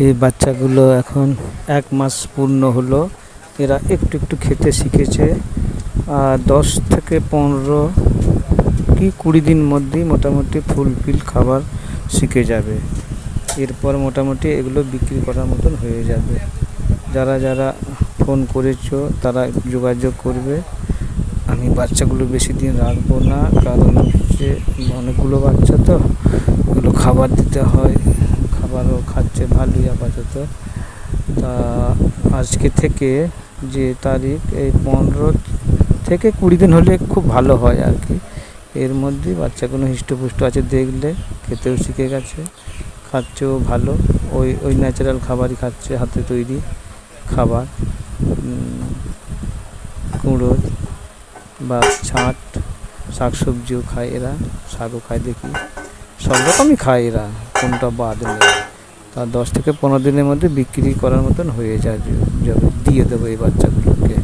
এই বাচ্চাগুলো এখন 1 মাস পূর্ণ হলো। এরা একটু একটু খেতে শিখেছে। 10 থেকে 15 কি 20 দিন মধ্যেই মোটামুটি ফুলফিল খাবার শিখে যাবে। এরপর মোটামুটি এগুলো বিক্রি করার মতন হয়ে যাবে। যারা যারা ফোন করেছো তারা যোগাযোগ করবে। আমি বাচ্চাগুলো বেশি দিন রাখবো না, কারণ হচ্ছে অনেকগুলো বাচ্চা তো, এগুলো খাবার দিতে হয়। খাবারও খাচ্ছে ভালোই আপাতত। তা আজকে থেকে যে তারিখ, এই 15 থেকে 20 দিন হলে খুব ভালো হয় আর কি। এর মধ্যে বাচ্চাগুলো হৃষ্টপুষ্ট আছে, দেখলে খেতেও শিখে গেছে, খাচ্ছেও ভালো। ওই ওই ন্যাচারাল খাবারই খাচ্ছে, হাতে তৈরি খাবার, কুমড়ো বা ছাঁট, শাকসবজিও খায় এরা, শাকও খায় দেখি, সব রকমই খায় এরা, কোনটা বাদ নেই। তা 10 থেকে 15 দিনের মধ্যে বিক্রি করার মতন হয়ে যাবে, দিয়ে দেবো এই বাচ্চাগুলোকে।